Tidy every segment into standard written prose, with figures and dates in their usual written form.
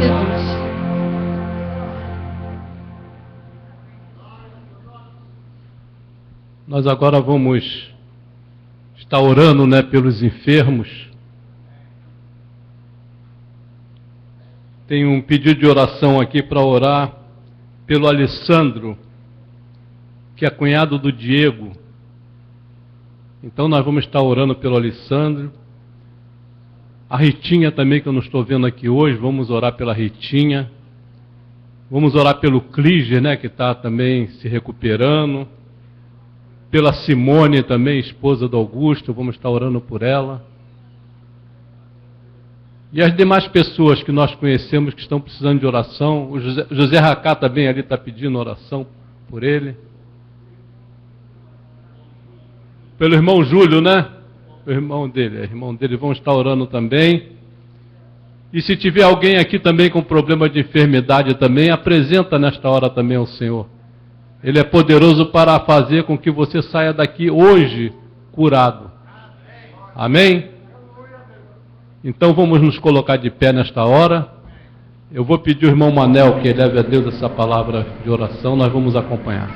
Jesus. Nós agora vamos estar orando, pelos enfermos. Tem um pedido de oração aqui para orar pelo Alessandro, que é cunhado do Diego. Então nós vamos estar orando pelo Alessandro. A Ritinha também, que eu não estou vendo aqui hoje, vamos orar pela Ritinha. Vamos orar pelo Clíger, que está também se recuperando. Pela Simone também, esposa do Augusto, vamos estar orando por ela. E as demais pessoas que nós conhecemos que estão precisando de oração. O José Racá também ali está pedindo oração por ele. Pelo irmão Júlio, o irmão dele, vão estar orando também. E se tiver alguém aqui também com problema de enfermidade também, apresenta nesta hora também ao Senhor. Ele é poderoso para fazer com que você saia daqui hoje curado. Amém? Então vamos nos colocar de pé nesta hora. Eu vou pedir ao irmão Manel que leve a Deus essa palavra de oração, nós vamos acompanhar.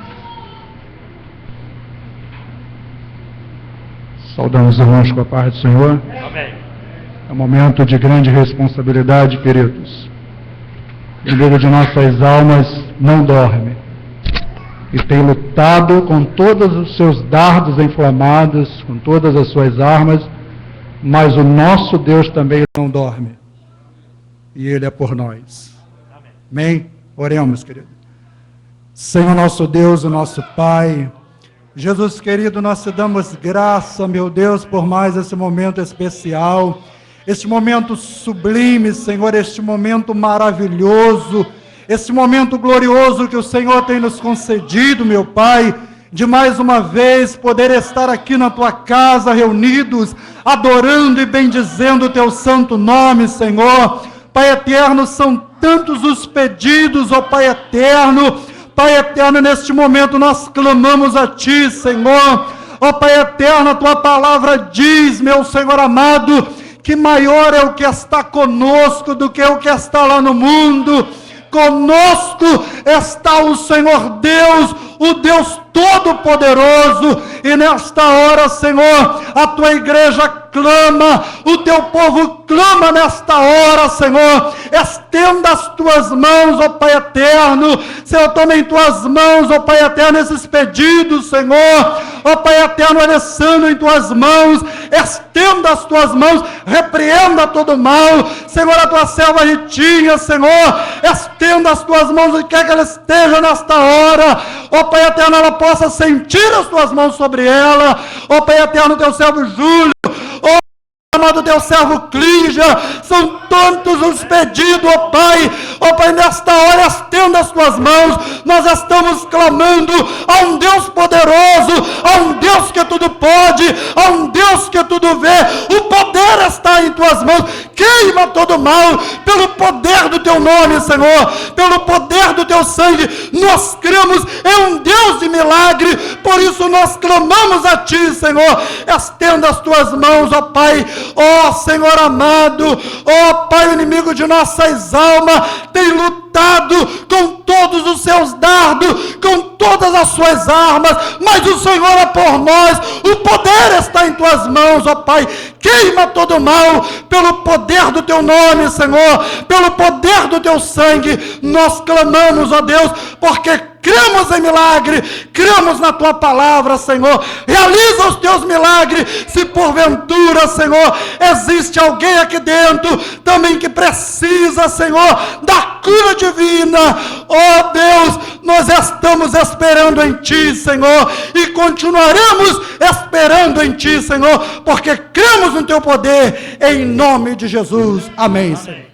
Saudamos os irmãos com a paz do Senhor. Amém. É um momento de grande responsabilidade, queridos. O inimigo de nossas almas não dorme e tem lutado com todos os seus dardos inflamados, com todas as suas armas, mas o nosso Deus também não dorme e Ele é por nós. Amém? Oremos, querido. Senhor nosso Deus, o nosso Pai, Jesus querido, nós te damos graça, meu Deus, por mais esse momento especial, este momento sublime, Senhor, este momento maravilhoso, este momento glorioso que o Senhor tem nos concedido, meu Pai, de mais uma vez poder estar aqui na Tua casa, reunidos, adorando e bendizendo o Teu santo nome, Senhor. Pai eterno, são tantos os pedidos, ó Pai eterno, neste momento nós clamamos a Ti, Senhor. Ó Pai eterno, a Tua palavra diz, meu Senhor amado, que maior é o que está conosco do que o que está lá no mundo. Conosco está o Senhor Deus, o Deus Todo-Poderoso, e nesta hora, Senhor, a Tua igreja clama, o Teu povo clama nesta hora, Senhor. Estenda as Tuas mãos, ó Pai eterno. Senhor, toma em Tuas mãos, ó Pai eterno, esses pedidos, Senhor. Ó Pai eterno, Alessandro, em Tuas mãos. Estenda as Tuas mãos, repreenda todo mal. Senhor, a Tua serva Ritinha, Senhor, estenda as Tuas mãos, e quer que ela esteja nesta hora. Ó Pai eterno, ela possa sentir as Tuas mãos sobre ela. Ó Pai eterno, Teu servo Júlio, amado Teu servo Clígia, são tantos os pedidos, ó Pai, nesta hora estenda as Tuas mãos, nós estamos clamando a um Deus poderoso, a um Deus que tudo pode, a um Deus que tudo vê. O poder está em Tuas mãos, queima todo mal, pelo poder do Teu nome, Senhor, pelo poder do Teu sangue, nós cremos em um Deus de milagre, por isso nós clamamos a Ti, Senhor. Estenda as Tuas mãos, ó Pai. Ó Senhor amado, ó Pai, o inimigo de nossas almas tem lutado com todos os seus dardos, com todas as suas armas, mas o Senhor é por nós, o poder está em Tuas mãos, ó Pai. Queima todo mal, pelo poder do Teu nome, Senhor, pelo poder do Teu sangue, nós clamamos, ó Deus, porque cremos em milagre, cremos na Tua palavra, Senhor. Realiza os Teus milagres. Se porventura, Senhor, existe alguém aqui dentro também que precisa, Senhor, da cura divina, ó Deus, nós estamos esperando em Ti, Senhor, e continuaremos esperando em Ti, Senhor, porque cremos no Teu poder, em nome de Jesus. Amém, Senhor.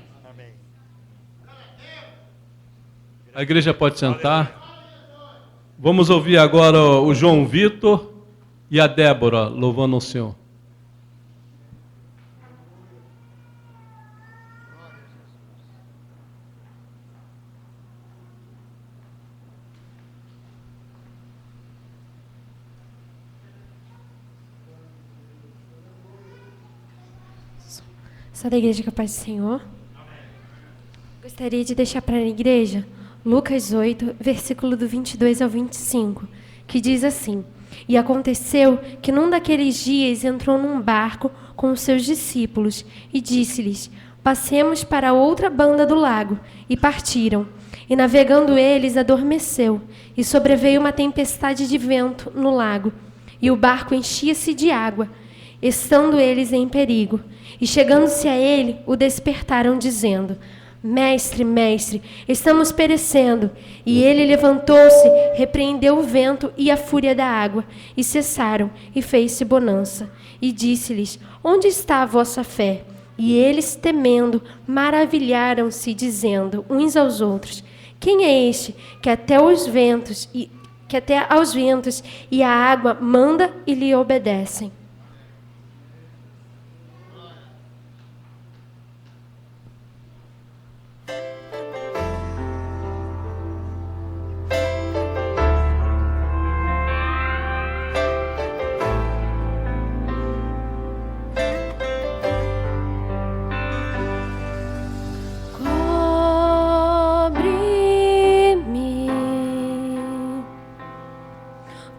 A igreja pode sentar. Vamos ouvir agora o João Vitor e a Débora louvando ao Senhor. Sou da igreja Capaz do Senhor. Gostaria de deixar para a igreja Lucas 8, versículo do 22 ao 25, que diz assim: E aconteceu que num daqueles dias entrou num barco com os seus discípulos e disse-lhes: Passemos para a outra banda do lago. E partiram. E navegando eles, adormeceu, e sobreveio uma tempestade de vento no lago, e o barco enchia-se de água, estando eles em perigo. E chegando-se a ele, o despertaram, dizendo: Mestre, mestre, estamos perecendo. E ele levantou-se, repreendeu o vento e a fúria da água, e cessaram, e fez-se bonança. E disse-lhes: Onde está a vossa fé? E eles, temendo, maravilharam-se, dizendo uns aos outros: Quem é este que até aos ventos e a água manda e lhe obedecem?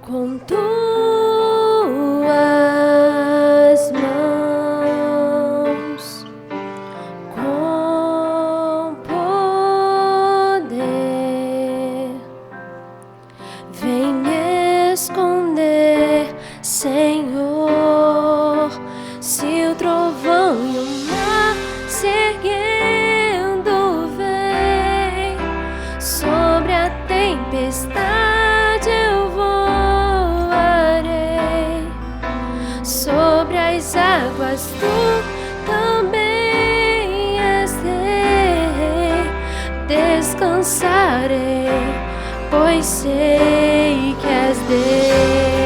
Com tuas mãos, com poder, vem esconder, Senhor, se o trovão e o mar se erguendo vem sobre a tempestade. Sobre as águas tu também és rei, descansarei, pois sei que és Deus.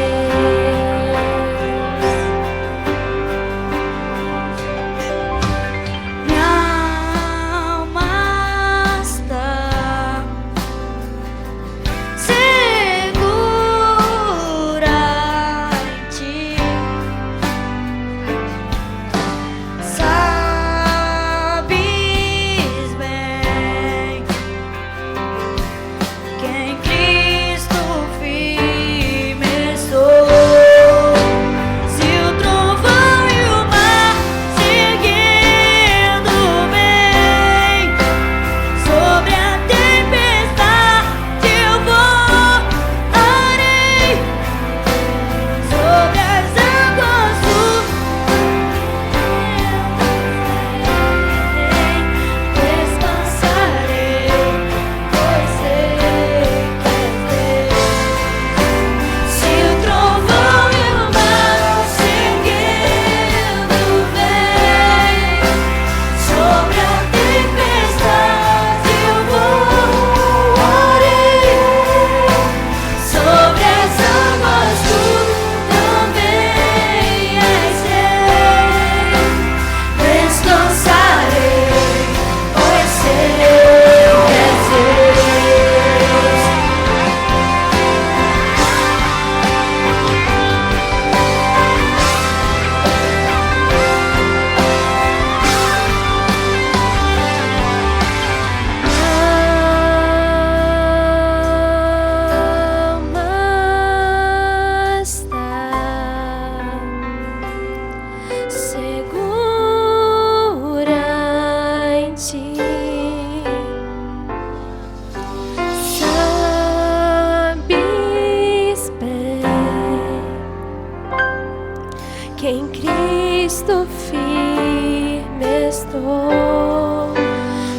Que em Cristo firme estou.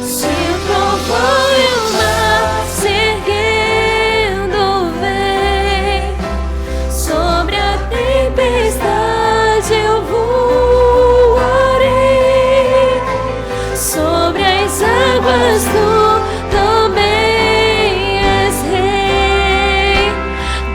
Se o trovão e o mar se erguendo vem, sobre a tempestade eu voarei, sobre as águas tu também és rei,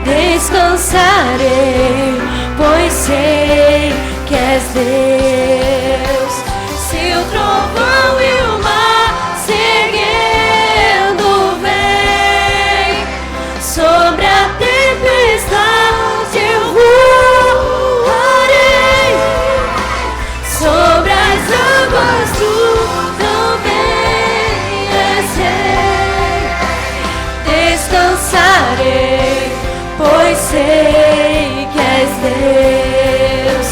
descansarei, pois sei que és Deus. Se o trovão e o mar se erguendo vem, sobre a tempestade eu voarei, sobre as águas tu também descansarei, pois sei que és Deus.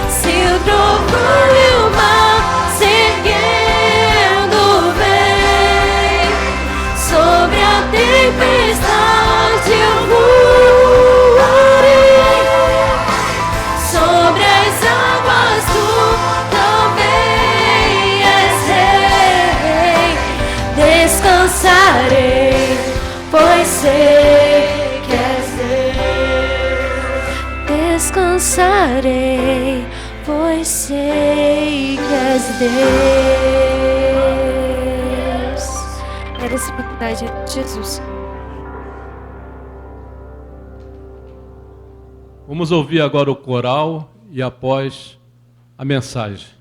Se o trovão e o mar seguindo vem, sobre a tempestade eu voarei, sobre as águas tu também és rei. Descansarei, pois sei que és Deus. Descansarei, pois sei que és Deus. Era essa oportunidade de Jesus. Vamos ouvir agora o coral e após a mensagem.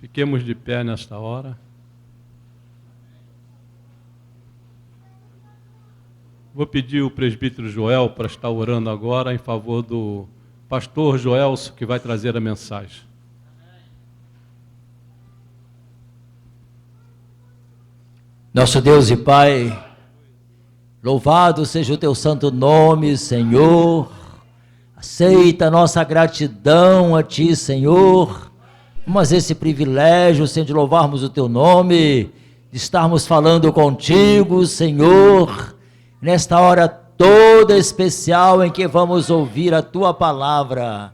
Fiquemos de pé nesta hora. Vou pedir o presbítero Joel para estar orando agora em favor do pastor Joelso, que vai trazer a mensagem. Nosso Deus e Pai, louvado seja o teu santo nome, Senhor. Aceita a nossa gratidão a ti, Senhor. Mas esse privilégio, Senhor, de louvarmos o teu nome, de estarmos falando contigo, Senhor, nesta hora toda especial em que vamos ouvir a tua palavra.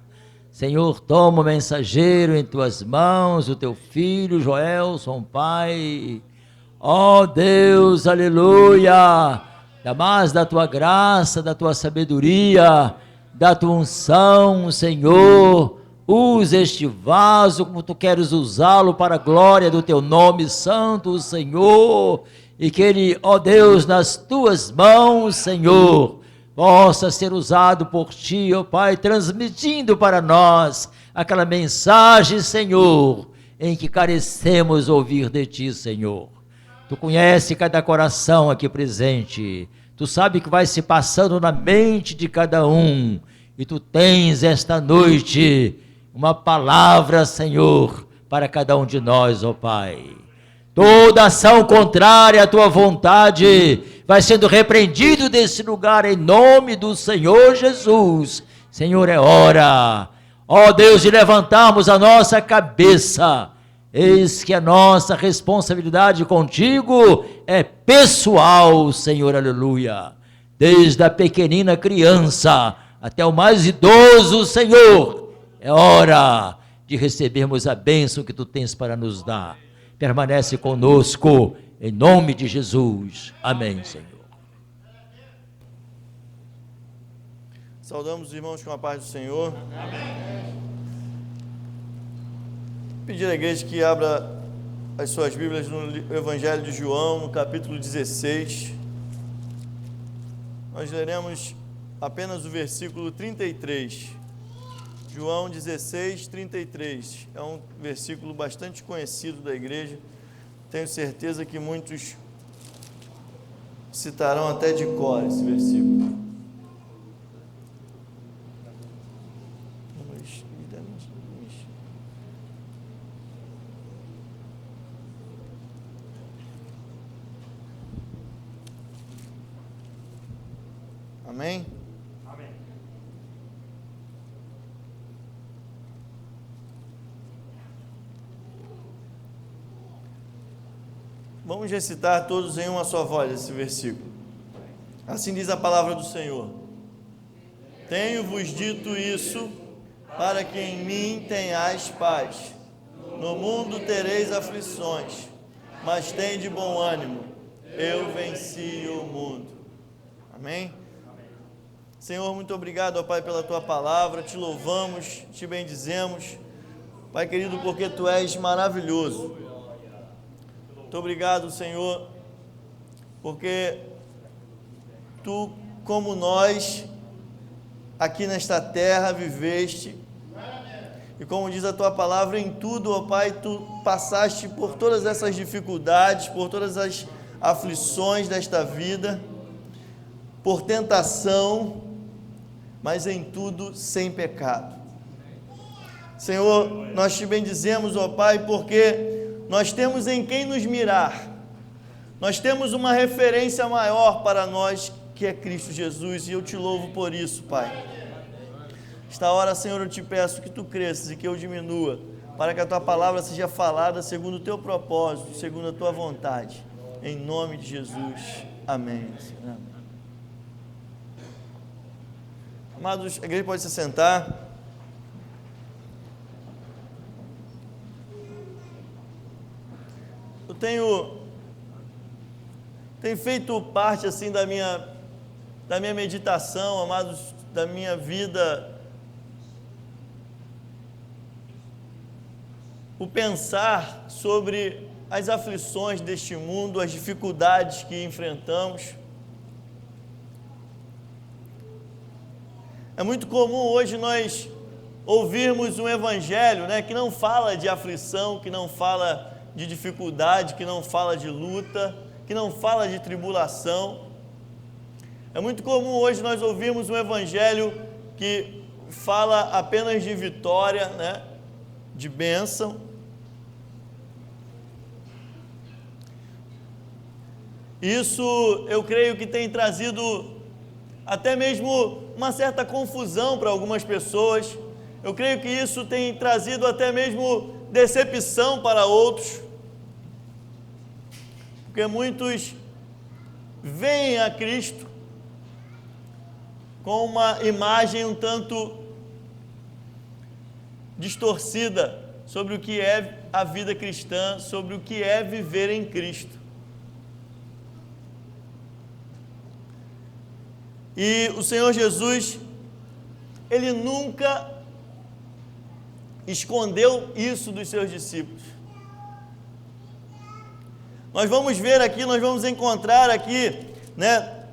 Senhor, toma o mensageiro em tuas mãos, o teu filho Joelson, Pai. Ó Deus, aleluia, dá mais da tua graça, da tua sabedoria, da tua unção, Senhor. Usa este vaso como tu queres usá-lo para a glória do teu nome santo, Senhor. E que ele, ó Deus, nas tuas mãos, Senhor, possa ser usado por ti, ó Pai, transmitindo para nós aquela mensagem, Senhor, em que carecemos ouvir de ti, Senhor. Tu conhece cada coração aqui presente, tu sabe o que vai se passando na mente de cada um, e tu tens esta noite uma palavra, Senhor, para cada um de nós, ó Pai. Toda ação contrária à tua vontade vai sendo repreendido desse lugar em nome do Senhor Jesus. Senhor, é hora, ó Deus, de levantarmos a nossa cabeça. Eis que a nossa responsabilidade contigo é pessoal, Senhor, aleluia. Desde a pequenina criança até o mais idoso, Senhor, é hora de recebermos a bênção que tu tens para nos dar. Permanece conosco, em nome de Jesus. Amém, Senhor. Saudamos os irmãos com a paz do Senhor. Amém. Pedir à igreja que abra as suas Bíblias no Evangelho de João, no capítulo 16. Nós leremos apenas o versículo 33. João 16, 33. É um versículo bastante conhecido da igreja. Tenho certeza que muitos citarão até de cor esse versículo. Amém? Amém. Vamos recitar todos em uma só voz esse versículo. Assim diz a palavra do Senhor. Tenho-vos dito isso, para que em mim tenhais paz. No mundo tereis aflições, mas tende bom ânimo. Eu venci o mundo. Amém? Senhor, muito obrigado, ó Pai, pela tua palavra, te louvamos, te bendizemos, Pai querido, porque tu és maravilhoso. Muito obrigado, Senhor, porque tu, como nós, aqui nesta terra viveste, e como diz a tua palavra, em tudo, ó Pai, tu passaste por todas essas dificuldades, por todas as aflições desta vida, por tentação, mas em tudo sem pecado. Senhor, nós te bendizemos, ó Pai, porque nós temos em quem nos mirar, nós temos uma referência maior para nós, que é Cristo Jesus, e eu te louvo por isso, Pai. Esta hora, Senhor, eu te peço que tu cresças e que eu diminua, para que a tua palavra seja falada segundo o teu propósito, segundo a tua vontade, em nome de Jesus, amém. Amém. Amados, a igreja pode se sentar. Eu tenho feito parte assim da minha meditação, amados, da minha vida, o pensar sobre as aflições deste mundo, as dificuldades que enfrentamos. É muito comum hoje nós ouvirmos um evangelho, né, que não fala de aflição, que não fala de dificuldade, que não fala de luta, que não fala de tribulação. É muito comum hoje nós ouvirmos um evangelho que fala apenas de vitória, né, de bênção. Isso eu creio que tem trazido até mesmo uma certa confusão para algumas pessoas. Eu creio que isso tem trazido até mesmo decepção para outros, porque muitos veem a Cristo com uma imagem um tanto distorcida sobre o que é a vida cristã, sobre o que é viver em Cristo. E o Senhor Jesus, Ele nunca escondeu isso dos seus discípulos. Nós vamos ver aqui, nós vamos encontrar aqui, né,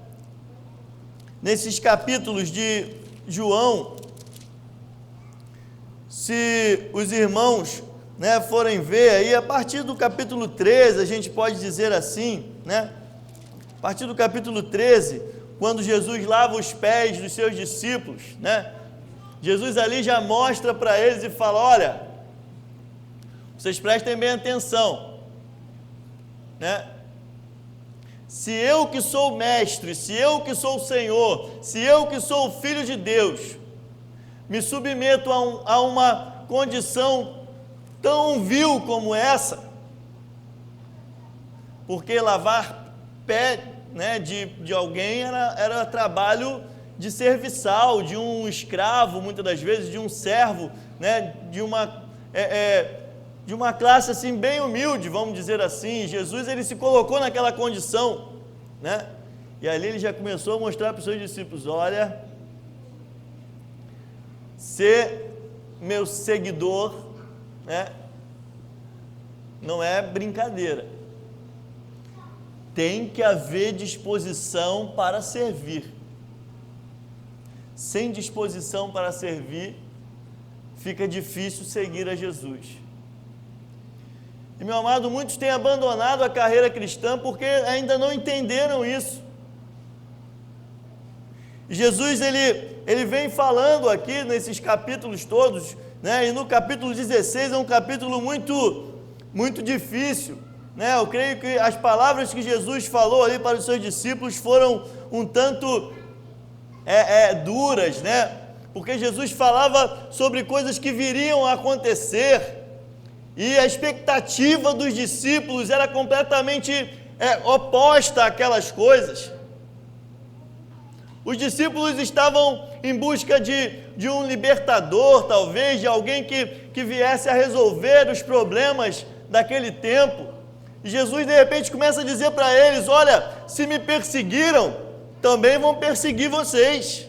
nesses capítulos de João, se os irmãos, né, forem ver aí, a partir do capítulo 13, a gente pode dizer assim, né, a partir do capítulo 13, quando Jesus lava os pés dos seus discípulos, né, Jesus ali já mostra para eles e fala: olha, vocês prestem bem atenção, né? Se eu que sou o mestre, se eu que sou o Senhor, se eu que sou o Filho de Deus, me submeto a uma condição tão vil como essa, porque lavar pé, né, de alguém era trabalho de serviçal, de um escravo, muitas das vezes, de um servo, né, de uma classe assim bem humilde, vamos dizer assim. Jesus, ele se colocou naquela condição, né? E ali ele já começou a mostrar para os seus discípulos: olha, ser meu seguidor, né, não é brincadeira. Tem que haver disposição para servir. Sem disposição para servir, fica difícil seguir a Jesus. E, meu amado, muitos têm abandonado a carreira cristã porque ainda não entenderam isso. E Jesus, ele vem falando aqui nesses capítulos todos, né? E no capítulo 16 é um capítulo muito difícil, né? Eu creio que as palavras que Jesus falou ali para os seus discípulos foram um tanto duras, né? Porque Jesus falava sobre coisas que viriam a acontecer, e a expectativa dos discípulos era completamente oposta àquelas coisas. Os discípulos estavam em busca de um libertador, talvez, de alguém que viesse a resolver os problemas daquele tempo. E Jesus, de repente, começa a dizer para eles: olha, se me perseguiram, também vão perseguir vocês.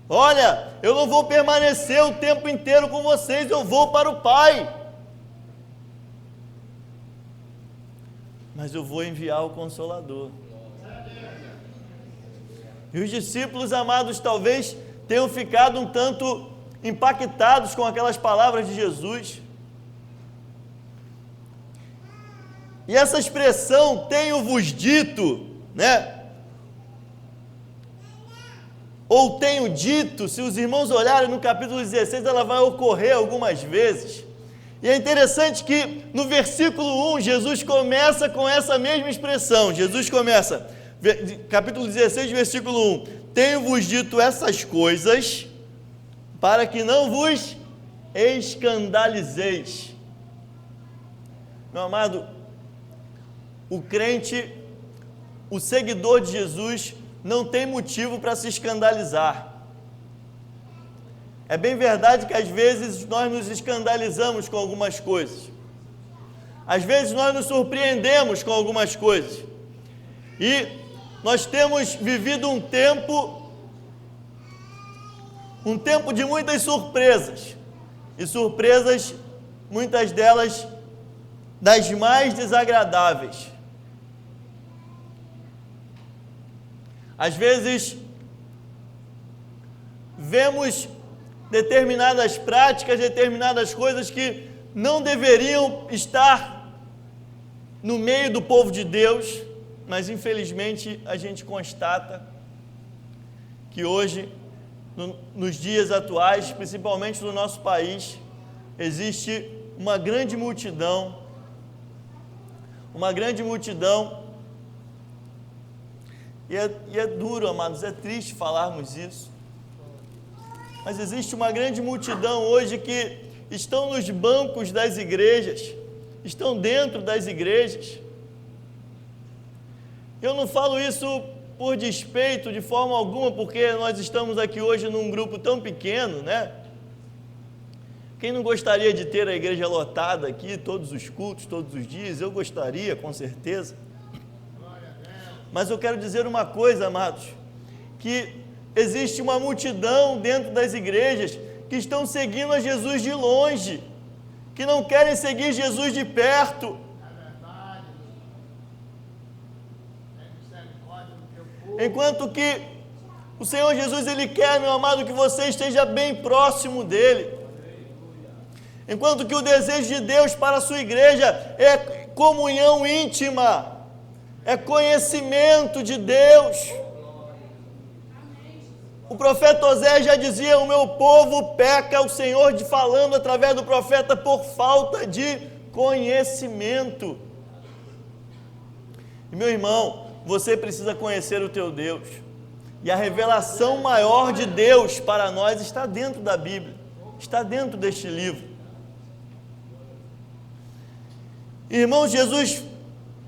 Olha, eu não vou permanecer o tempo inteiro com vocês, eu vou para o Pai. Mas eu vou enviar o Consolador. E os discípulos, amados, talvez tenham ficado um tanto impactados com aquelas palavras de Jesus. E essa expressão, tenho-vos dito, né? Ou tenho dito, se os irmãos olharem no capítulo 16, ela vai ocorrer algumas vezes. E é interessante que no versículo 1, Jesus começa com essa mesma expressão. Jesus começa, capítulo 16, versículo 1: tenho-vos dito essas coisas para que não vos escandalizeis. Meu amado, o crente, o seguidor de Jesus, não tem motivo para se escandalizar. É bem verdade que às vezes nós nos escandalizamos com algumas coisas. Às vezes nós nos surpreendemos com algumas coisas. E nós temos vivido um tempo de muitas surpresas. E surpresas, muitas delas, das mais desagradáveis. Às vezes, vemos determinadas práticas, determinadas coisas que não deveriam estar no meio do povo de Deus, mas infelizmente a gente constata que hoje, nos dias atuais, principalmente no nosso país, existe uma grande multidão, e é duro, amados, é triste falarmos isso, mas existe uma grande multidão hoje que estão nos bancos das igrejas, estão dentro das igrejas. Eu não falo isso por despeito de forma alguma, porque nós estamos aqui hoje num grupo tão pequeno, né? Quem não gostaria de ter a igreja lotada aqui, todos os cultos, todos os dias? Eu gostaria, com certeza. Mas eu quero dizer uma coisa, amados, que existe uma multidão dentro das igrejas que estão seguindo a Jesus de longe, que não querem seguir Jesus de perto. Enquanto que o Senhor Jesus, Ele quer, meu amado, que você esteja bem próximo dEle. Enquanto que o desejo de Deus para a sua igreja é comunhão íntima, é conhecimento de Deus. O profeta Oséias já dizia: o meu povo peca, o Senhor falando através do profeta, por falta de conhecimento. E meu irmão, você precisa conhecer o teu Deus, e a revelação maior de Deus para nós está dentro da Bíblia, está dentro deste livro. Irmãos, Jesus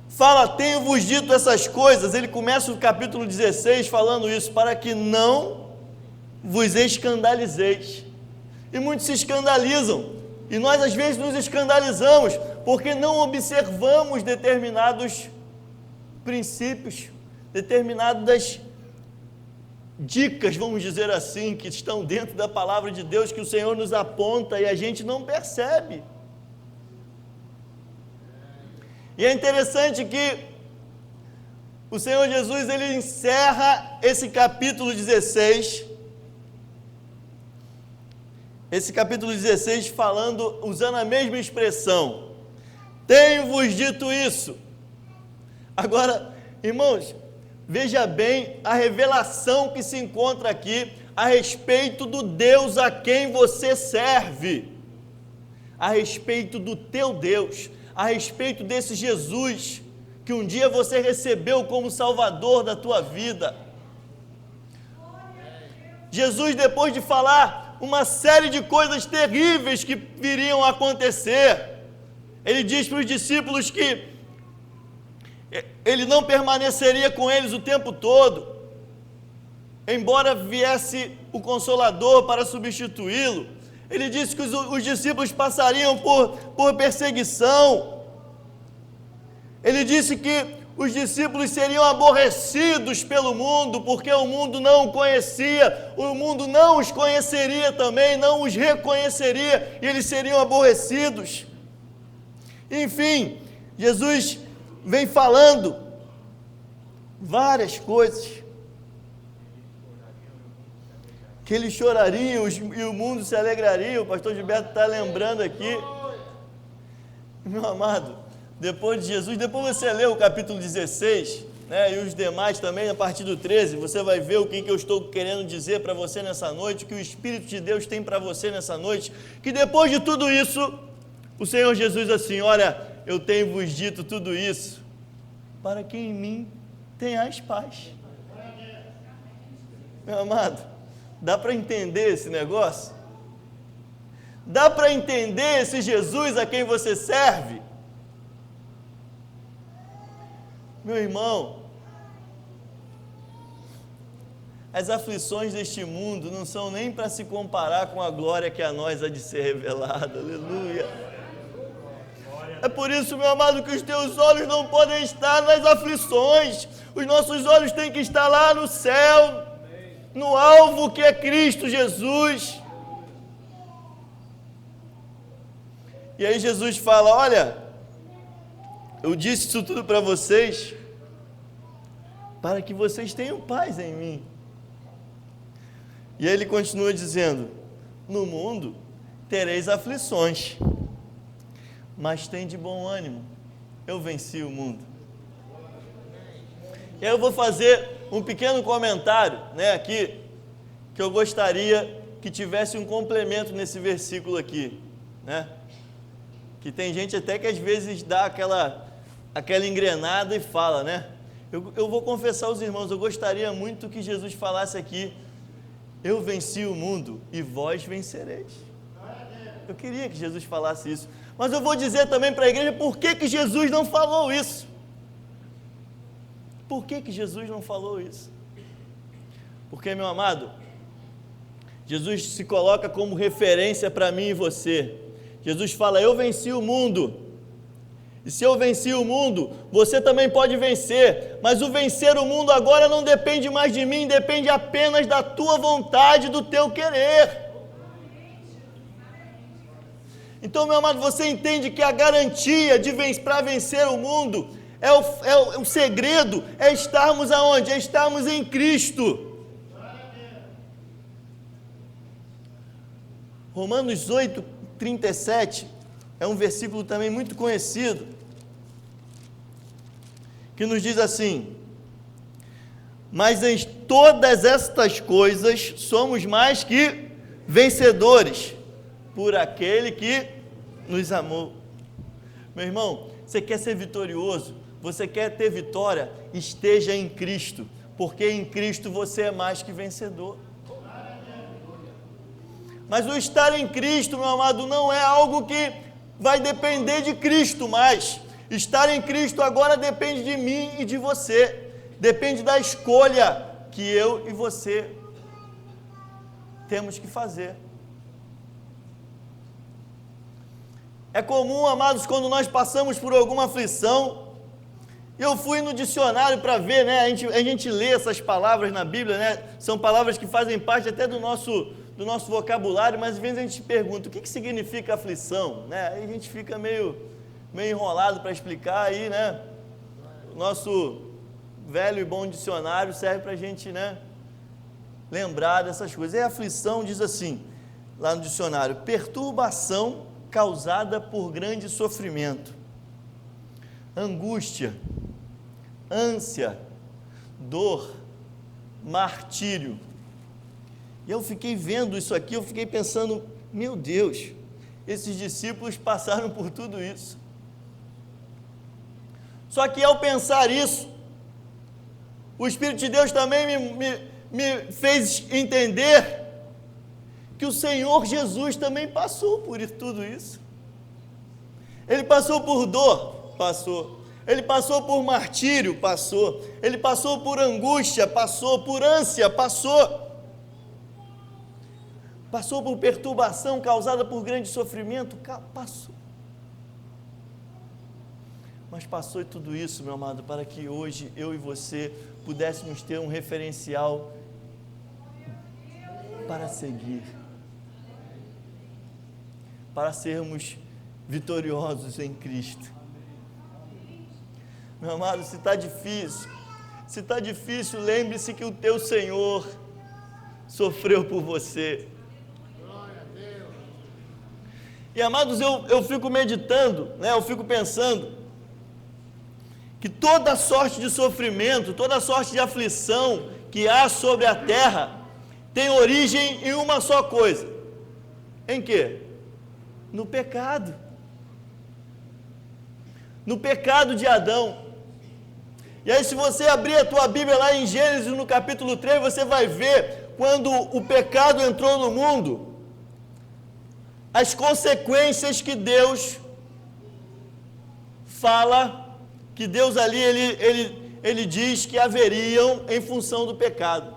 fala: tenho-vos dito essas coisas. Ele começa o capítulo 16 falando isso, para que não vos escandalizeis. E muitos se escandalizam, e nós às vezes nos escandalizamos, porque não observamos determinados princípios, determinadas dicas, vamos dizer assim, que estão dentro da palavra de Deus, que o Senhor nos aponta e a gente não percebe. E é interessante que o Senhor Jesus, Ele encerra esse capítulo 16, falando, usando a mesma expressão: tenho-vos dito isso. Agora, irmãos, veja bem a revelação que se encontra aqui a respeito do Deus a quem você serve, a respeito do teu Deus, a respeito desse Jesus que um dia você recebeu como Salvador da tua vida. Jesus, depois de falar uma série de coisas terríveis que viriam a acontecer, Ele diz para os discípulos que Ele não permaneceria com eles o tempo todo, embora viesse o Consolador para substituí-lo. Ele disse que os discípulos passariam por perseguição. Ele disse que os discípulos seriam aborrecidos pelo mundo, porque o mundo não o conhecia, o mundo não os conheceria também, não os reconheceria, e eles seriam aborrecidos. Enfim, Jesus vem falando várias coisas, que eles chorariam e o mundo se alegraria. O pastor Gilberto está lembrando aqui. Meu amado, depois de Jesus, depois você lê o capítulo 16, né, e os demais também, a partir do 13, você vai ver o que eu estou querendo dizer para você nessa noite, o que o Espírito de Deus tem para você nessa noite, que depois de tudo isso, o Senhor Jesus assim: olha, eu tenho-vos dito tudo isso, para que em mim tenhais paz. Meu amado, dá para entender esse negócio? Dá para entender esse Jesus a quem você serve? Meu irmão, as aflições deste mundo não são nem para se comparar com a glória que a nós há de ser revelada. Aleluia! É por isso, meu amado, que os teus olhos não podem estar nas aflições. Os nossos olhos têm que estar lá no céu, no alvo que é Cristo Jesus. E aí Jesus fala: olha, eu disse isso tudo para vocês, para que vocês tenham paz em mim. E ele continua dizendo: no mundo tereis aflições, mas tem de bom ânimo, eu venci o mundo. Eu vou fazer um pequeno comentário, aqui, que eu gostaria que tivesse um complemento nesse versículo aqui, que tem gente até que às vezes dá aquela engrenada e fala, eu vou confessar aos irmãos, eu gostaria muito que Jesus falasse aqui: eu venci o mundo e vós vencereis. Eu queria que Jesus falasse isso, mas eu vou dizer também para a igreja por que Jesus não falou isso. Por que Jesus não falou isso? Porque, meu amado, Jesus se coloca como referência para mim e você. Jesus fala: eu venci o mundo. E se eu venci o mundo, você também pode vencer. Mas o vencer o mundo agora não depende mais de mim, depende apenas da tua vontade, do teu querer. Então, meu amado, você entende que a garantia para vencer o mundo o segredo é estarmos aonde? É estarmos em Cristo. Romanos 8:37 é um versículo também muito conhecido, que nos diz assim: mas em todas estas coisas somos mais que vencedores por aquele que nos amou. Meu irmão, você quer ser vitorioso? Você quer ter vitória? Esteja em Cristo, porque em Cristo você é mais que vencedor. Mas o estar em Cristo, meu amado, não é algo que vai depender de Cristo mais. Estar em Cristo agora depende de mim e de você. Depende da escolha que eu e você temos que fazer. É comum, amados, quando nós passamos por alguma aflição, eu fui no dicionário para ver, a gente lê essas palavras na Bíblia, são palavras que fazem parte até do nosso vocabulário, mas às vezes a gente pergunta: o que significa aflição? Aí a gente fica meio enrolado para explicar, aí, o nosso velho e bom dicionário serve para a gente, lembrar dessas coisas. E a aflição diz assim, lá no dicionário: perturbação causada por grande sofrimento, angústia, ânsia, dor, martírio. E eu fiquei vendo isso aqui, eu fiquei pensando: meu Deus, esses discípulos passaram por tudo isso. Só que ao pensar isso, o Espírito de Deus também me fez entender que o Senhor Jesus também passou por tudo isso. Ele passou por dor? Passou. Ele passou por martírio? Passou. Ele passou por angústia? Passou. Por ânsia? Passou. Passou por perturbação causada por grande sofrimento? Passou. Mas passou tudo isso, meu amado, para que hoje eu e você pudéssemos ter um referencial para seguir, para sermos vitoriosos em Cristo. Meu amado, se está difícil, lembre-se que o teu Senhor sofreu por você. E, amados, eu fico meditando, eu fico pensando que toda sorte de sofrimento, toda sorte de aflição que há sobre a terra tem origem em uma só coisa. Em quê? No pecado. No pecado de Adão. E aí, se você abrir a tua Bíblia lá em Gênesis, no capítulo 3, você vai ver quando o pecado entrou no mundo, as consequências que Deus fala, que Deus ali, ele diz que haveriam em função do pecado.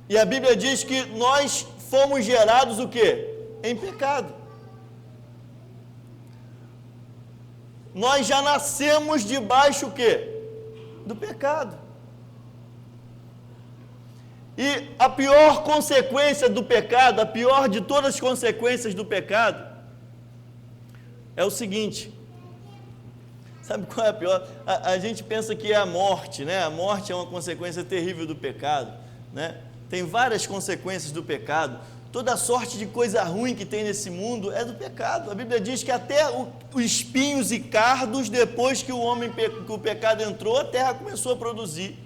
E a Bíblia diz que nós fomos gerados o quê? Em pecado. Nós já nascemos debaixo o quê? Do pecado. E a pior consequência do pecado, a pior de todas as consequências do pecado, é o seguinte: Sabe qual é a pior? A gente pensa que é a morte, né? A morte é uma consequência terrível do pecado, né? Tem várias consequências do pecado. Toda sorte de coisa ruim que tem nesse mundo é do pecado. A Bíblia diz que até os espinhos e cardos, depois que o pecado entrou, a terra começou a produzir.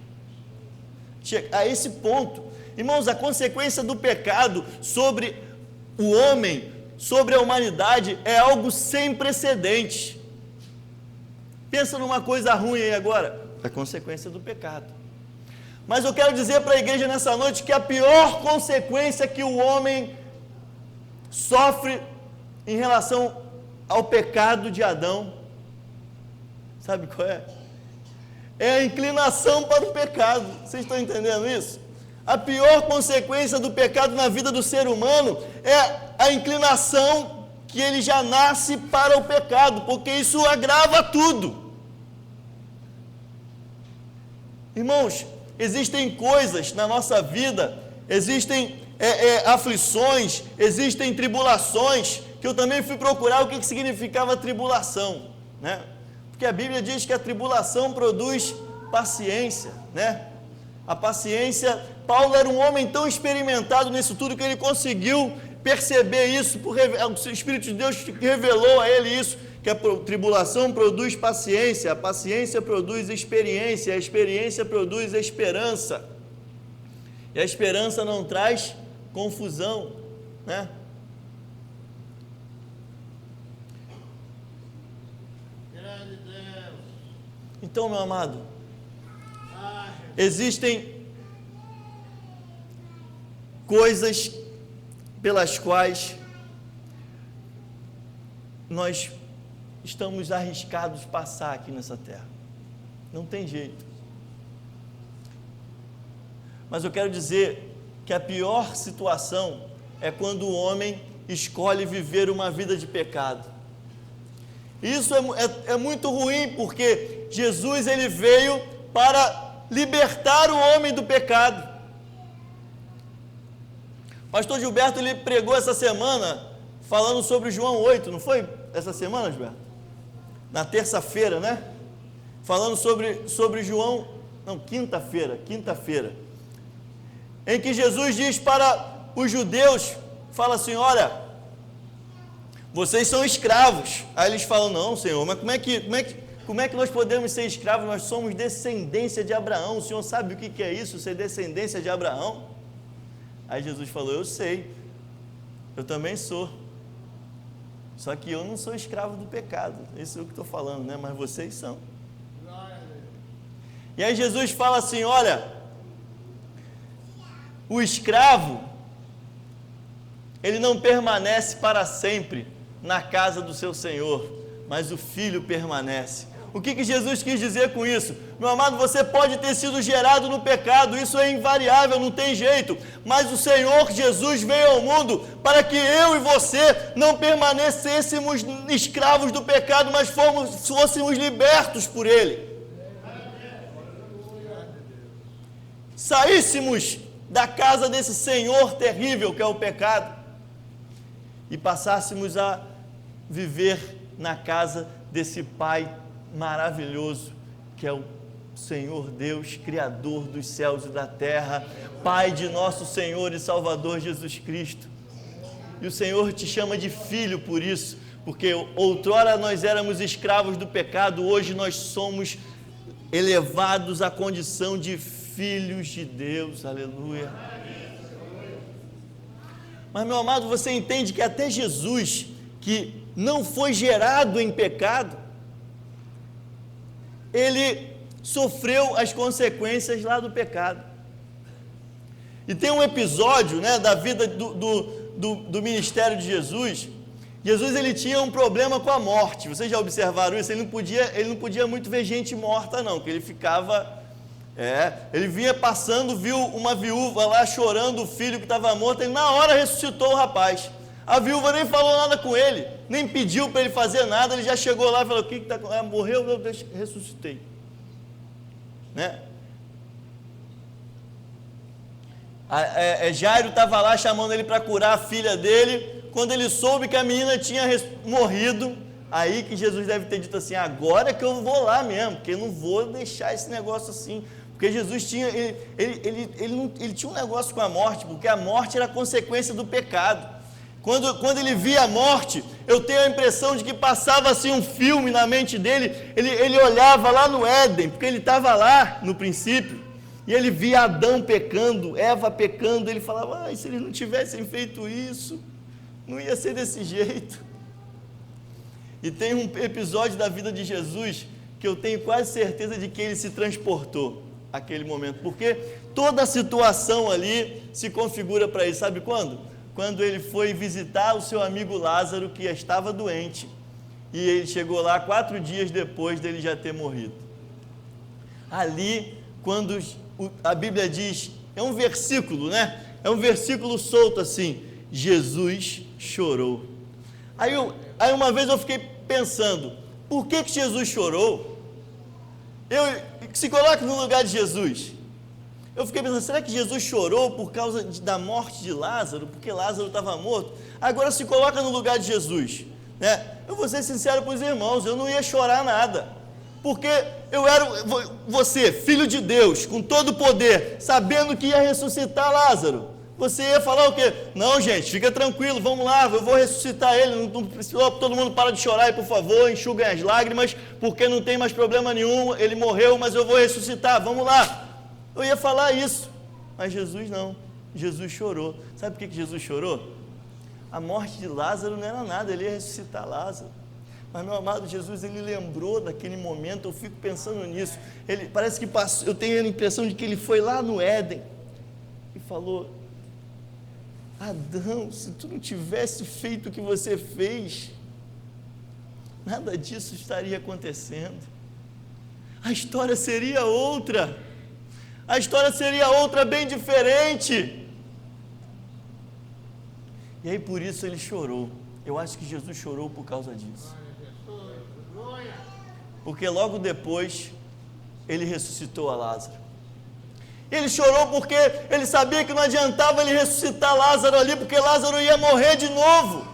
Chega a esse ponto. Irmãos, a consequência do pecado sobre o homem, sobre a humanidade, é algo sem precedentes. Pensa numa coisa ruim aí agora, a consequência do pecado. Mas eu quero dizer para a igreja nessa noite que a pior consequência que o homem sofre em relação ao pecado de Adão, sabe qual é? É a inclinação para o pecado. Vocês estão entendendo isso? A pior consequência do pecado na vida do ser humano é a inclinação que ele já nasce para o pecado, porque isso agrava tudo. Irmãos, existem coisas na nossa vida, existem aflições, existem tribulações, que eu também fui procurar o que significava tribulação, né? Porque a Bíblia diz que a tribulação produz paciência, né? A paciência, Paulo era um homem tão experimentado nisso tudo que ele conseguiu perceber isso, o Espírito de Deus revelou a ele isso, que a tribulação produz paciência, a paciência produz experiência, a experiência produz esperança, e a esperança não traz confusão, né? Então, meu amado, existem coisas pelas quais nós estamos arriscados passar aqui nessa terra. Não tem jeito. Mas eu quero dizer que a pior situação é quando o homem escolhe viver uma vida de pecado. Isso é muito ruim, porque Jesus ele veio para libertar o homem do pecado. O pastor Gilberto ele pregou essa semana falando sobre João 8, não foi essa semana, Gilberto? Na terça-feira, né? Falando sobre João, não, quinta-feira, em que Jesus diz para os judeus, fala assim, olha, vocês são escravos. Aí eles falam, não, Senhor, mas como é que nós podemos ser escravos? Nós somos descendência de Abraão. O Senhor sabe o que é isso, ser descendência de Abraão? Aí Jesus falou, eu sei, eu também sou. Só que eu não sou escravo do pecado. Isso é o que estou falando, né? Mas vocês são. E aí Jesus fala assim, olha, o escravo, ele não permanece para sempre na casa do seu Senhor, mas o filho permanece. O que Jesus quis dizer com isso? Meu amado, você pode ter sido gerado no pecado, isso é invariável, não tem jeito, mas o Senhor Jesus veio ao mundo para que eu e você não permanecêssemos escravos do pecado, mas fôssemos libertos por Ele. Saíssemos da casa desse Senhor terrível que é o pecado e passássemos a viver na casa desse Pai maravilhoso que é o Senhor Deus, Criador dos céus e da terra, Pai de nosso Senhor e Salvador Jesus Cristo. E o Senhor te chama de filho por isso, porque outrora nós éramos escravos do pecado, hoje nós somos elevados à condição de filhos de Deus, aleluia. Mas, meu amado, você entende que até Jesus, que não foi gerado em pecado, ele sofreu as consequências lá do pecado. E tem um episódio, né, da vida do ministério de Jesus. Jesus ele tinha um problema com a morte. Vocês já observaram isso? Ele não podia muito ver gente morta, não, que ele ficava... ele vinha passando, viu uma viúva lá chorando o filho que estava morto, ele na hora ressuscitou o rapaz. A viúva nem falou nada com ele, nem pediu para ele fazer nada, ele já chegou lá e falou, o que está acontecendo? Morreu, eu ressuscitei. Né? Jairo estava lá chamando ele para curar a filha dele. Quando ele soube que a menina tinha morrido, Aí que Jesus deve ter dito assim, agora que eu vou lá mesmo, porque eu não vou deixar esse negócio assim. Porque Jesus tinha, ele tinha um negócio com a morte, porque a morte era consequência do pecado. Quando ele via a morte, eu tenho a impressão de que passava assim um filme na mente dele, ele olhava lá no Éden, porque ele estava lá no princípio, e ele via Adão pecando, Eva pecando, ele falava, se eles não tivessem feito isso, não ia ser desse jeito. E tem um episódio da vida de Jesus, que eu tenho quase certeza de que ele se transportou, aquele momento, porque toda a situação ali se configura para ele, sabe quando? Quando ele foi visitar o seu amigo Lázaro, que estava doente, e ele chegou lá 4 dias depois dele já ter morrido. Ali, quando a Bíblia diz, é um versículo, né? É um versículo solto assim, Jesus chorou. Aí uma vez eu fiquei pensando, por que Jesus chorou? Se coloque no lugar de Jesus. Eu fiquei pensando, será que Jesus chorou por causa da morte de Lázaro? Porque Lázaro estava morto? Agora se coloca no lugar de Jesus, né? Eu vou ser sincero para os irmãos, eu não ia chorar nada, porque eu era você, filho de Deus, com todo o poder, sabendo que ia ressuscitar Lázaro. Você ia falar o quê? Não, gente, fica tranquilo, vamos lá, eu vou ressuscitar ele, todo mundo para de chorar aí, por favor, enxuguem as lágrimas, porque não tem mais problema nenhum, ele morreu, mas eu vou ressuscitar, vamos lá. Eu ia falar isso, mas Jesus não, Jesus chorou. Sabe por que Jesus chorou? A morte de Lázaro não era nada, ele ia ressuscitar Lázaro. Mas meu amado Jesus, ele lembrou daquele momento, eu fico pensando nisso, ele parece que passou, eu tenho a impressão de que ele foi lá no Éden e falou, Adão, se tu não tivesse feito o que você fez, nada disso estaria acontecendo, a história seria outra, bem diferente. E aí por isso ele chorou. Eu acho que Jesus chorou por causa disso, porque logo depois ele ressuscitou a Lázaro. Ele chorou porque ele sabia que não adiantava ele ressuscitar Lázaro ali, porque Lázaro ia morrer de novo.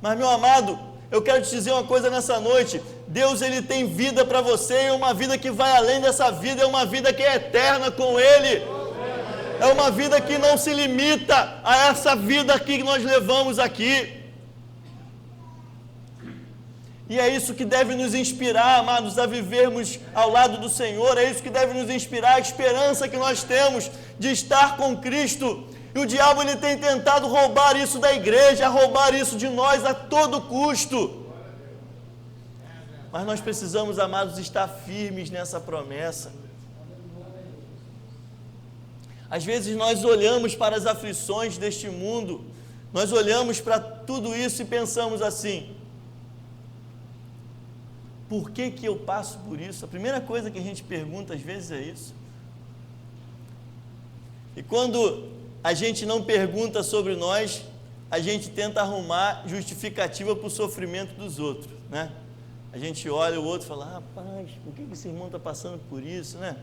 Mas meu amado, eu quero te dizer uma coisa nessa noite, Deus ele tem vida para você, e uma vida que vai além dessa vida, é uma vida que é eterna com Ele, é uma vida que não se limita a essa vida aqui que nós levamos aqui. E é isso que deve nos inspirar, amados, a vivermos ao lado do Senhor, é isso que deve nos inspirar, a esperança que nós temos de estar com Cristo. E o diabo ele tem tentado roubar isso da igreja, roubar isso de nós a todo custo. Mas nós precisamos, amados, estar firmes nessa promessa. Às vezes nós olhamos para as aflições deste mundo, nós olhamos para tudo isso e pensamos assim, por que que eu passo por isso? A primeira coisa que a gente pergunta às vezes é isso. E quando a gente não pergunta sobre nós, a gente tenta arrumar justificativa para o sofrimento dos outros, né? A gente olha o outro e fala, rapaz, por que esse irmão está passando por isso, né?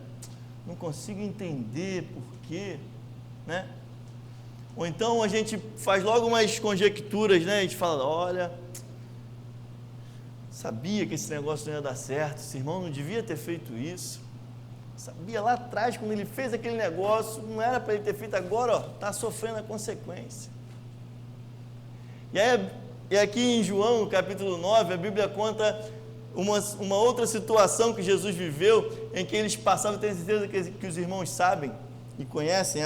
Não consigo entender por quê, né? Ou então a gente faz logo umas conjecturas, né? A gente fala, olha, sabia que esse negócio não ia dar certo, esse irmão não devia ter feito isso, sabia lá atrás, quando ele fez aquele negócio, não era para ele ter feito agora, está sofrendo a consequência. E aqui em João, no capítulo 9, a Bíblia conta uma outra situação que Jesus viveu, em que eles passavam, tenho certeza que os irmãos sabem e conhecem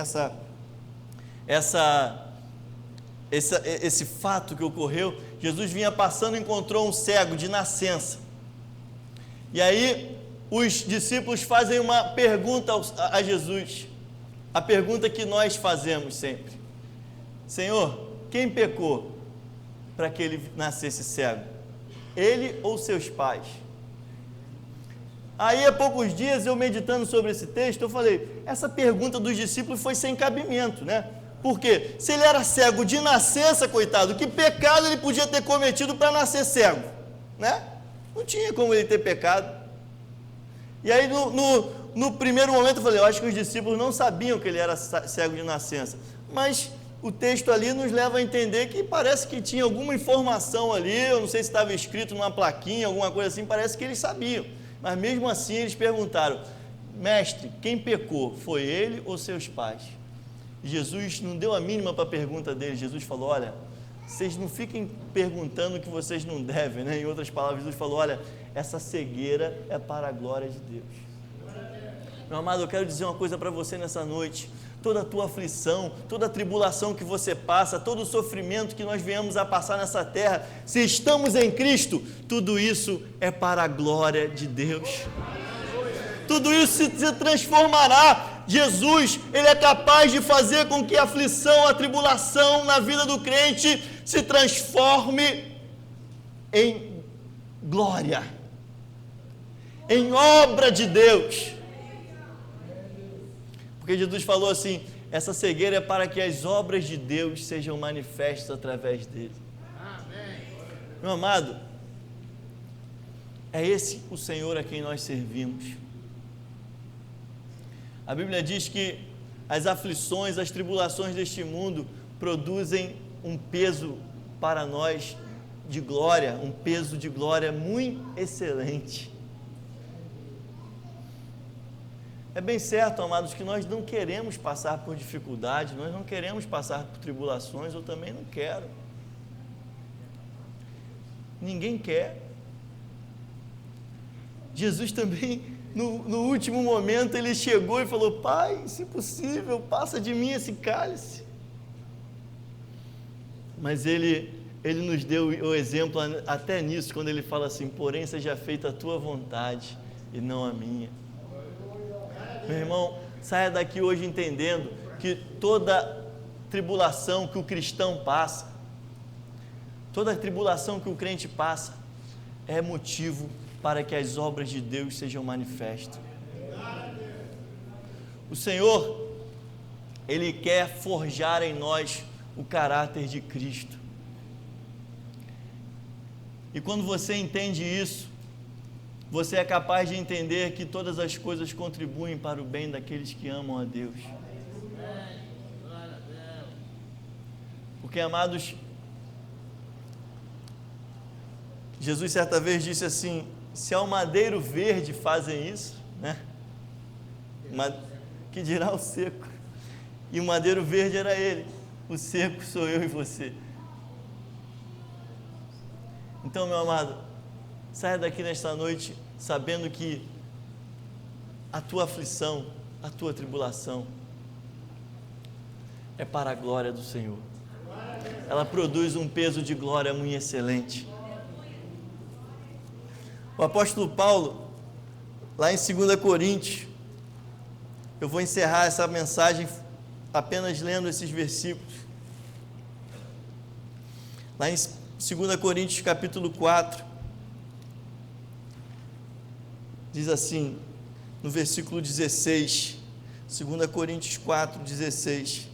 esse fato que ocorreu. Jesus vinha passando e encontrou um cego de nascença, e aí os discípulos fazem uma pergunta a Jesus, a pergunta que nós fazemos sempre: Senhor, quem pecou para que ele nascesse cego? Ele ou seus pais? Aí há poucos dias eu meditando sobre esse texto, eu falei, essa pergunta dos discípulos foi sem cabimento, né? Porque se ele era cego de nascença, coitado, que pecado ele podia ter cometido para nascer cego, né? Não tinha como ele ter pecado. E aí no primeiro momento eu falei, eu acho que os discípulos não sabiam que ele era cego de nascença, mas o texto ali nos leva a entender que parece que tinha alguma informação ali, eu não sei se estava escrito numa plaquinha, alguma coisa assim, parece que eles sabiam. Mas mesmo assim eles perguntaram: mestre, quem pecou? Foi ele ou seus pais? Jesus não deu a mínima para a pergunta deles. Jesus falou: olha, vocês não fiquem perguntando o que vocês não devem, né? Em outras palavras, Jesus falou: olha, essa cegueira é para a glória de Deus. Meu amado, eu quero dizer uma coisa para você nessa noite. Toda a tua aflição, toda a tribulação que você passa, todo o sofrimento que nós viemos a passar nessa terra, se estamos em Cristo, tudo isso é para a glória de Deus. Tudo isso se transformará. Jesus, Ele é capaz de fazer com que a aflição, a tribulação na vida do crente se transforme em glória, em obra de Deus. Porque Jesus falou assim: essa cegueira é para que as obras de Deus sejam manifestas através dele. Amém. Meu amado, é esse o Senhor a quem nós servimos. A Bíblia diz que as aflições, as tribulações deste mundo produzem um peso para nós de glória, um peso de glória muito excelente. É bem certo, amados, que nós não queremos passar por dificuldade, nós não queremos passar por tribulações, eu também não quero. Ninguém quer. Jesus também, no último momento, ele chegou e falou: Pai, se possível, passa de mim esse cálice. Mas ele nos deu o exemplo até nisso, quando ele fala assim: porém seja feita a tua vontade e não a minha. Meu irmão, saia daqui hoje entendendo que toda tribulação que o cristão passa, toda tribulação que o crente passa, é motivo para que as obras de Deus sejam manifestas. O Senhor, Ele quer forjar em nós o caráter de Cristo. E quando você entende isso, você é capaz de entender que todas as coisas contribuem para o bem daqueles que amam a Deus. Porque, amados, Jesus certa vez disse assim: se ao madeiro verde fazem isso, né? Que dirá o seco? E o madeiro verde era ele, o seco sou eu e você. Então, meu amado, saia daqui nesta noite sabendo que a tua aflição, a tua tribulação é para a glória do Senhor. Ela produz um peso de glória muito excelente. O apóstolo Paulo, lá em 2 Coríntios, eu vou encerrar essa mensagem apenas lendo esses versículos. Lá em 2 Coríntios capítulo 4, diz assim, no versículo 16, 2 Coríntios 4, 16,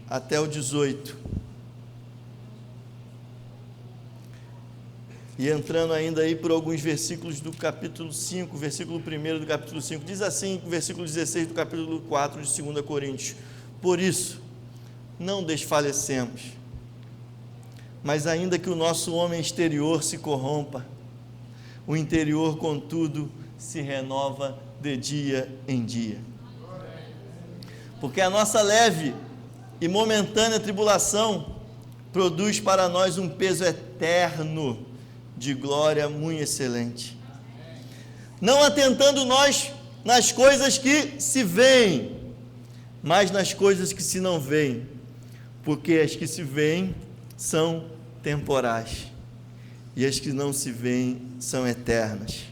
até o 18. E entrando ainda aí por alguns versículos do capítulo 5, versículo 1 do capítulo 5, diz assim, versículo 16 do capítulo 4 de 2 Coríntios: por isso, não desfalecemos, mas ainda que o nosso homem exterior se corrompa, o interior, contudo, se renova de dia em dia. Porque a nossa leve e momentânea tribulação produz para nós um peso eterno de glória muito excelente. Não atentando nós nas coisas que se veem, mas nas coisas que se não veem, porque as que se veem são temporais, e as que não se veem são eternas.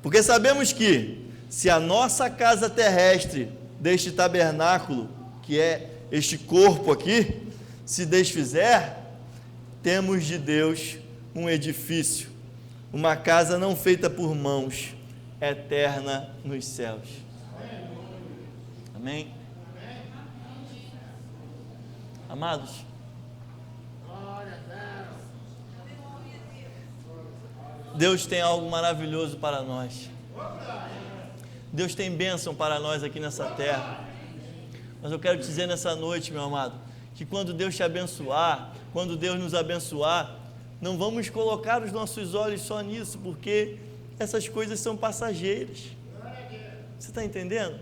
Porque sabemos que, se a nossa casa terrestre deste tabernáculo, que é este corpo aqui, se desfizer, temos de Deus um edifício, uma casa não feita por mãos, eterna nos céus. Amém? Amados, Deus tem algo maravilhoso para nós. Deus tem bênção para nós aqui nessa terra. Mas eu quero te dizer nessa noite, meu amado, que quando Deus te abençoar, quando Deus nos abençoar, não vamos colocar os nossos olhos só nisso, porque essas coisas são passageiras. Você está entendendo?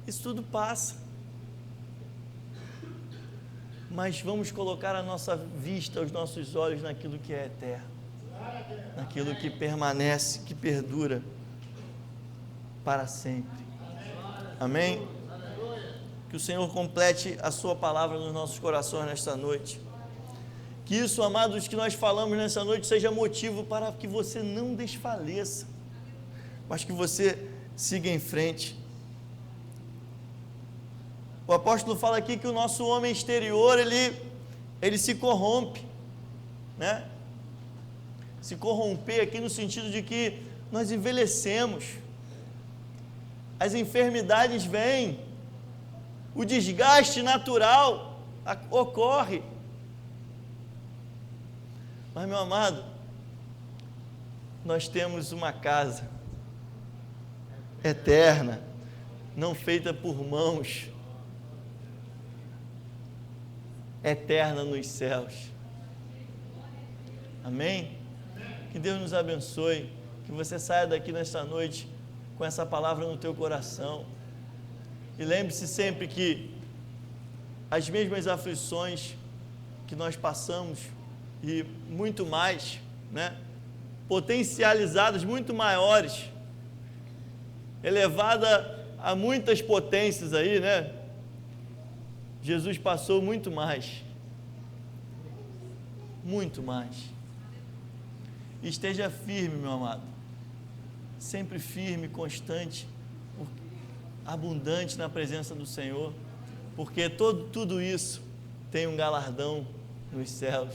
Isso tudo passa. Mas vamos colocar a nossa vista, os nossos olhos naquilo que é eterno, naquilo que permanece, que perdura para sempre. Amém? Que o Senhor complete a sua palavra nos nossos corações nesta noite. Que isso, amados, que nós falamos nessa noite seja motivo para que você não desfaleça, mas que você siga em frente. O apóstolo fala aqui que o nosso homem exterior, ele se corrompe, né? Se corromper aqui no sentido de que nós envelhecemos, as enfermidades vêm, o desgaste natural ocorre. Mas, meu amado, nós temos uma casa eterna, não feita por mãos, eterna nos céus. Amém? Que Deus nos abençoe, que você saia daqui nesta noite com essa palavra no teu coração. E lembre-se sempre que as mesmas aflições que nós passamos, e muito mais, né? Potencializadas, muito maiores, elevada a muitas potências aí, né? Jesus passou muito mais. Muito mais. Esteja firme, meu amado. Sempre firme, constante, abundante na presença do Senhor, porque tudo isso tem um galardão nos céus.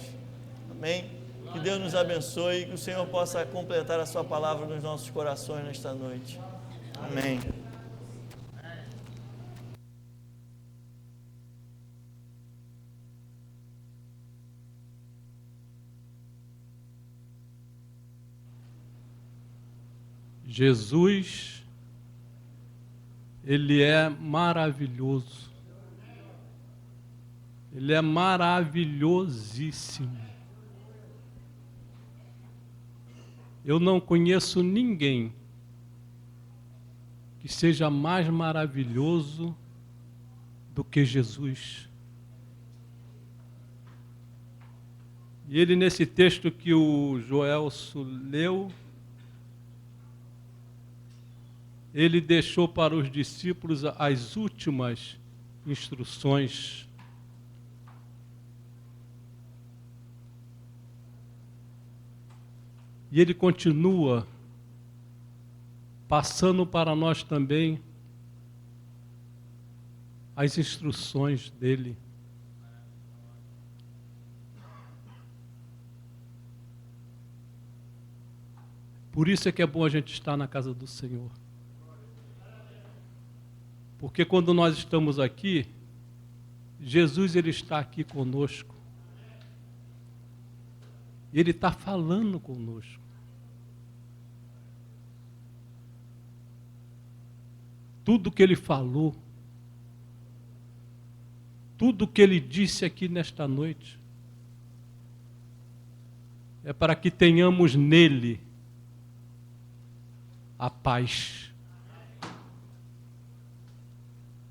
Amém? Que Deus nos abençoe e que o Senhor possa completar a sua palavra nos nossos corações nesta noite. Amém. Jesus, Ele é maravilhoso. Ele é maravilhosíssimo. Eu não conheço ninguém que seja mais maravilhoso do que Jesus. E ele, nesse texto que o Joelso leu, ele deixou para os discípulos as últimas instruções. E ele continua passando para nós também as instruções dele. Por isso é que é bom a gente estar na casa do Senhor. Porque quando nós estamos aqui, Jesus, Ele está aqui conosco. Ele está falando conosco. Tudo que Ele falou, tudo que Ele disse aqui nesta noite, é para que tenhamos nele a paz.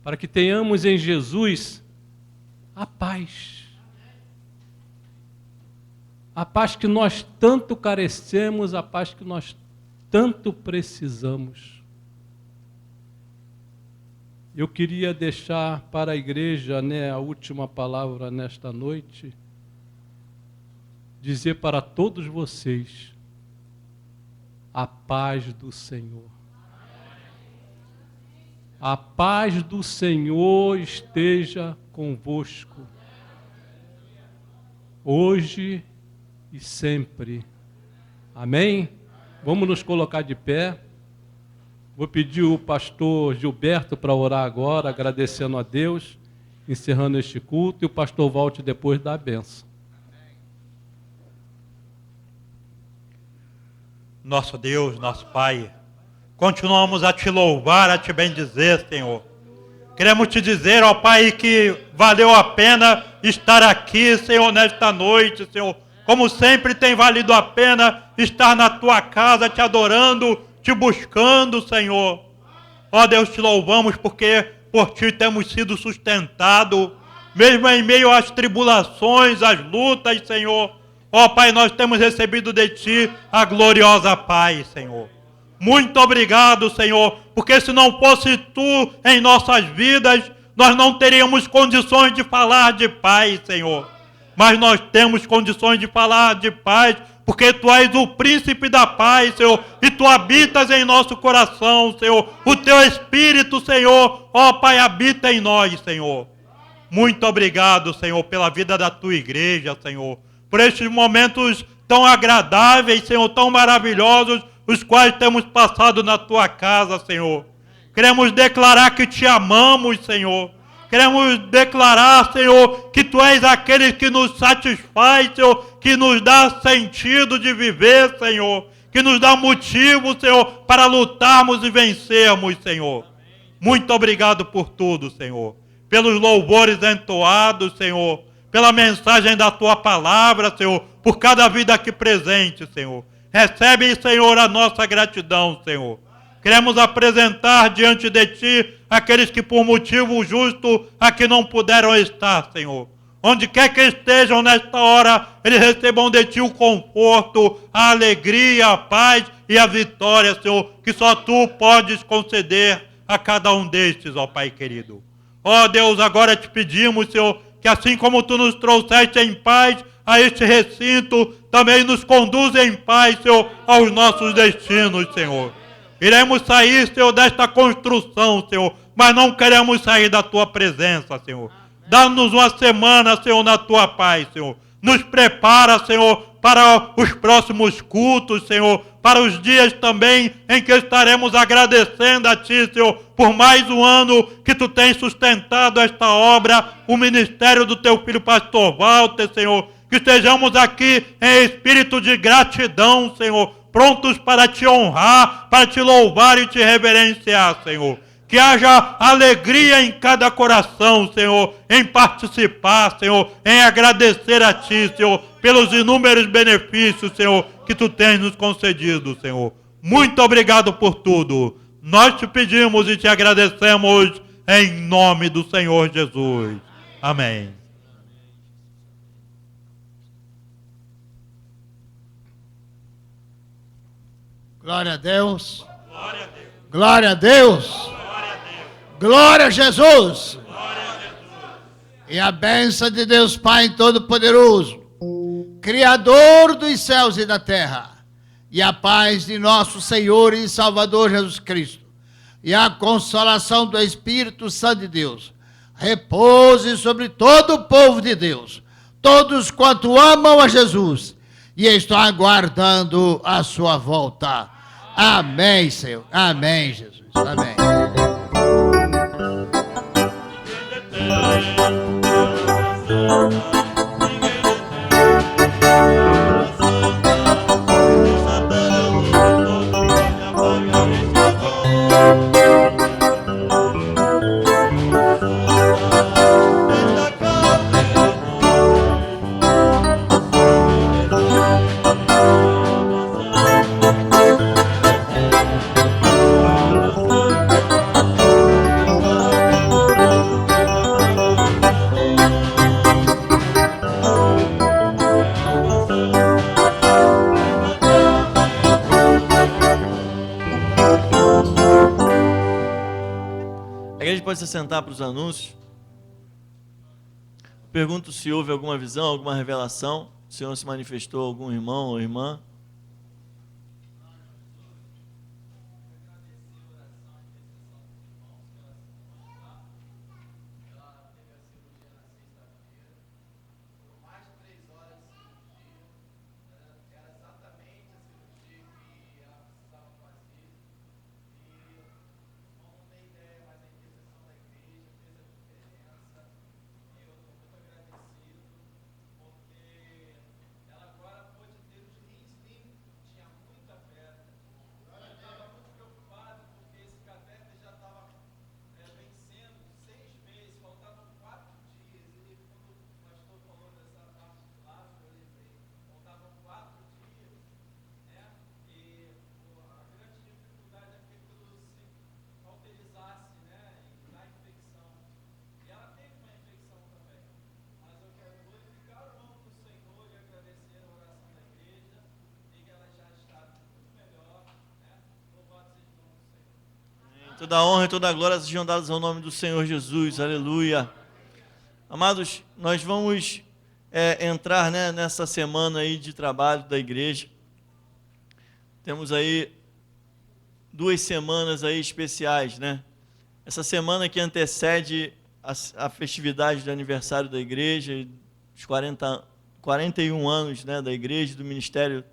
Para que tenhamos em Jesus a paz. A paz que nós tanto carecemos, a paz que nós tanto precisamos. Eu queria deixar para a igreja, a última palavra nesta noite, dizer para todos vocês, a paz do Senhor. A paz do Senhor esteja convosco, hoje e sempre. Amém? Vamos nos colocar de pé. Vou pedir o pastor Gilberto para orar agora, agradecendo a Deus, encerrando este culto, e o pastor volte depois da bênção. Nosso Deus, nosso Pai, continuamos a Te louvar, a Te bendizer, Senhor. Queremos te dizer, ó Pai, que valeu a pena estar aqui, Senhor, nesta noite, Senhor. Como sempre tem valido a pena estar na tua casa, te adorando, te buscando, Senhor. Ó Deus, te louvamos porque por ti temos sido sustentados, mesmo em meio às tribulações, às lutas, Senhor. Ó Pai, nós temos recebido de ti a gloriosa paz, Senhor. Muito obrigado, Senhor, porque se não fosse tu em nossas vidas, nós não teríamos condições de falar de paz, Senhor. Mas nós temos condições de falar de paz, porque tu és o príncipe da paz, Senhor, e tu habitas em nosso coração, Senhor. O teu Espírito, Senhor, ó Pai, habita em nós, Senhor. Muito obrigado, Senhor, pela vida da tua igreja, Senhor. Por estes momentos tão agradáveis, Senhor, tão maravilhosos, os quais temos passado na tua casa, Senhor. Queremos declarar que te amamos, Senhor. Queremos declarar, Senhor, que tu és aquele que nos satisfaz, Senhor, que nos dá sentido de viver, Senhor, que nos dá motivo, Senhor, para lutarmos e vencermos, Senhor. Muito obrigado por tudo, Senhor. Pelos louvores entoados, Senhor, pela mensagem da tua palavra, Senhor, por cada vida aqui presente, Senhor. Recebe, Senhor, a nossa gratidão, Senhor. Queremos apresentar diante de ti aqueles que por motivo justo aqui não puderam estar, Senhor. Onde quer que estejam nesta hora, eles recebam de ti o conforto, a alegria, a paz e a vitória, Senhor, que só tu podes conceder a cada um destes, ó Pai querido. Ó Deus, agora te pedimos, Senhor, que assim como tu nos trouxeste em paz a este recinto, também nos conduza em paz, Senhor, aos nossos destinos, Senhor. Iremos sair, Senhor, desta construção, Senhor, mas não queremos sair da tua presença, Senhor. Dá-nos uma semana, Senhor, na tua paz, Senhor. Nos prepara, Senhor, para os próximos cultos, Senhor, para os dias também em que estaremos agradecendo a ti, Senhor, por mais um ano que tu tens sustentado esta obra, o ministério do teu filho pastor Walter, Senhor. Que estejamos aqui em espírito de gratidão, Senhor, prontos para te honrar, para te louvar e te reverenciar, Senhor. Que haja alegria em cada coração, Senhor, em participar, Senhor, em agradecer a ti, Senhor, pelos inúmeros benefícios, Senhor, que tu tens nos concedido, Senhor. Muito obrigado por tudo. Nós te pedimos e te agradecemos em nome do Senhor Jesus. Amém. Glória a Deus. Glória a Deus. Glória a Jesus. E a bênção de Deus Pai Todo-Poderoso, Criador dos céus e da terra, e a paz de nosso Senhor e Salvador Jesus Cristo, e a consolação do Espírito Santo de Deus, repouse sobre todo o povo de Deus, todos quanto amam a Jesus e estão aguardando a sua volta. Amém, Senhor. Amém, Jesus. Amém. Pode se sentar para os anúncios. Pergunto se houve alguma visão, alguma revelação. O Senhor se manifestou a algum irmão ou irmã? Toda a honra e toda a glória sejam dadas ao nome do Senhor Jesus. Aleluia. Amados, nós vamos entrar, né, nessa semana aí de trabalho da igreja. Temos aí 2 semanas aí especiais, né? Essa semana que antecede a festividade do aniversário da igreja, os 41 anos, né, da igreja, do ministério